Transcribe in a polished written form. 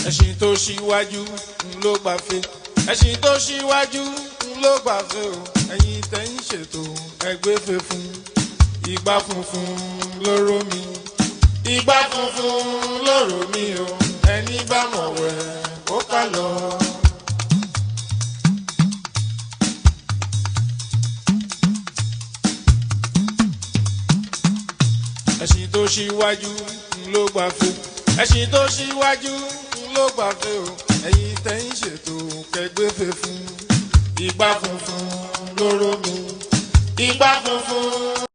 ẹṣin tó ṣíwájú ló gbàfẹ́ ẹṣin tó ṣíwájú ló gbàfẹ́ o ẹ̀yin tẹ́ ń ṣètò ẹgbẹ́fẹ́ fún igbá funfun lóró mi igbá funfun lóró mi o ẹni bá mọ̀ wẹ̀ ó ká lọ. ẹṣin tó ṣíwájú ló gbàfẹ́ ẹṣin tó ṣíwájú ló gbàfẹ́ o ẹ̀yin tẹ́ ń ṣètò kẹgbẹ́fẹ́ fún igbá funfun lóró mi igbá funfun